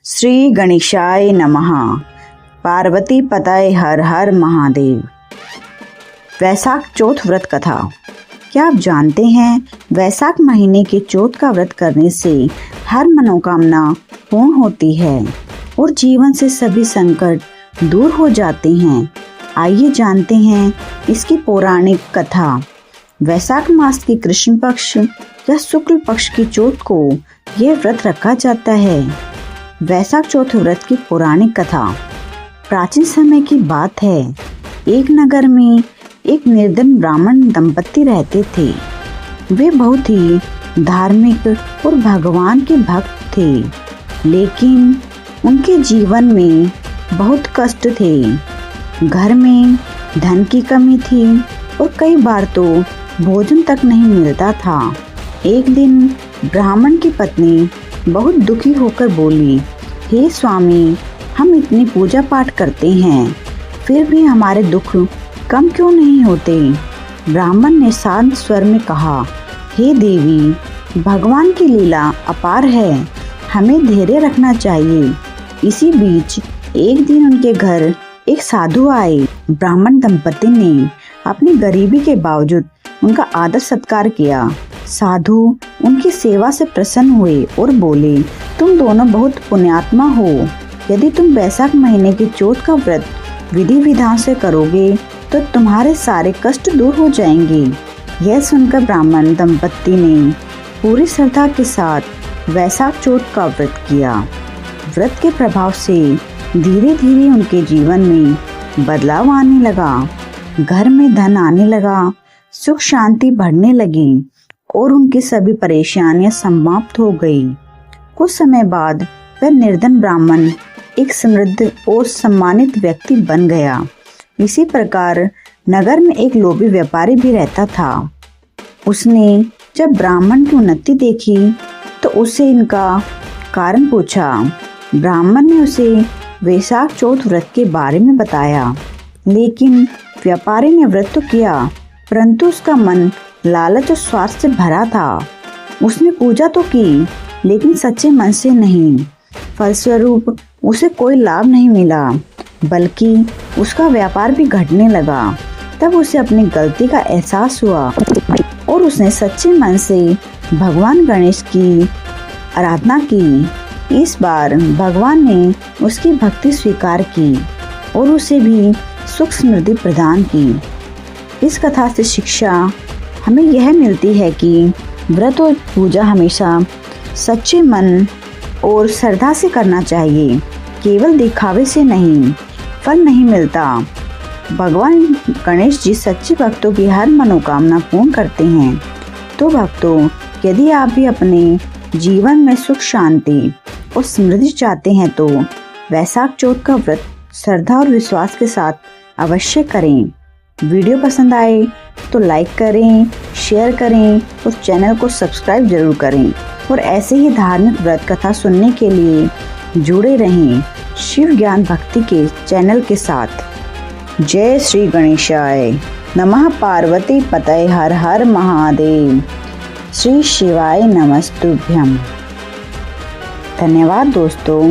श्री गणेशाय नमः। पार्वती पतये हर हर महादेव। वैशाख चौथ व्रत कथा। क्या आप जानते हैं वैशाख महीने के चौथ का व्रत करने से हर मनोकामना पूर्ण होती है और जीवन से सभी संकट दूर हो जाते हैं। आइए जानते हैं इसकी पौराणिक कथा। वैशाख मास की कृष्ण पक्ष या शुक्ल पक्ष की चौथ को यह व्रत रखा जाता है। वैशाख चौथ व्रत की पौराणिक कथा प्राचीन समय की बात है। एक नगर में एक निर्धन ब्राह्मण दंपत्ति रहते थे। वे बहुत ही धार्मिक और भगवान के भक्त थे, लेकिन उनके जीवन में बहुत कष्ट थे। घर में धन की कमी थी और कई बार तो भोजन तक नहीं मिलता था। एक दिन ब्राह्मण की पत्नी बहुत दुखी होकर बोली, हे स्वामी, हम इतनी पूजा पाठ करते हैं, फिर भी हमारे दुख कम क्यों नहीं होते। ब्राह्मण ने शांत स्वर में कहा, हे देवी, भगवान की लीला अपार है, हमें धैर्य रखना चाहिए। इसी बीच एक दिन उनके घर एक साधु आए। ब्राह्मण दंपति ने अपनी गरीबी के बावजूद उनका आदर सत्कार किया। साधु उनकी सेवा से प्रसन्न हुए और बोले, तुम दोनों बहुत पुण्यात्मा हो। यदि तुम वैशाख महीने की चौथ का व्रत विधि विधान से करोगे तो तुम्हारे सारे कष्ट दूर हो जाएंगे। यह सुनकर ब्राह्मण दंपति ने पूरी श्रद्धा के साथ वैशाख चौथ का व्रत किया। व्रत के प्रभाव से धीरे धीरे उनके जीवन में बदलाव आने लगा। घर में धन आने लगा, सुख शांति बढ़ने लगी और उनकी सभी परेशानियां समाप्त हो गई। कुछ समय बाद वह निर्धन ब्राह्मण एक समृद्ध और सम्मानित व्यक्ति बन गया। इसी प्रकार नगर में एक लोभी व्यापारी भी रहता था। उसने जब ब्राह्मण की उन्नति देखी तो उससे इनका कारण पूछा। ब्राह्मण ने उसे वैशाख चौथ व्रत के बारे में बताया, लेकिन व्यापारी ने व्रत तो किया, परंतु उसका मन लालच और स्वार्थ से भरा था। उसने पूजा तो की, लेकिन सच्चे मन से नहीं। फलस्वरूप उसे कोई लाभ नहीं मिला, बल्कि उसका व्यापार भी घटने लगा। तब उसे अपनी गलती का एहसास हुआ और उसने सच्चे मन से भगवान गणेश की आराधना की। इस बार भगवान ने उसकी भक्ति स्वीकार की और उसे भी सुख समृद्धि प्रदान की। इस कथा से शिक्षा हमें यह मिलती है कि व्रत और पूजा हमेशा सच्चे मन और श्रद्धा से करना चाहिए। केवल दिखावे से नहीं, फल नहीं मिलता। भगवान गणेश जी सच्चे भक्तों की हर मनोकामना पूर्ण करते हैं। तो भक्तों, यदि आप भी अपने जीवन में सुख शांति और समृद्धि चाहते हैं तो वैशाख चौथ का व्रत श्रद्धा और विश्वास के साथ अवश्य करें। वीडियो पसंद आए तो लाइक करें, शेयर करें और चैनल को सब्सक्राइब जरूर करें। और ऐसे ही धार्मिक व्रत कथा सुनने के लिए जुड़े रहें शिव ज्ञान भक्ति के चैनल के साथ। जय श्री गणेशाय नमः। पार्वती पतये हर हर महादेव। श्री शिवाय नमस्तुभ्यम। धन्यवाद दोस्तों।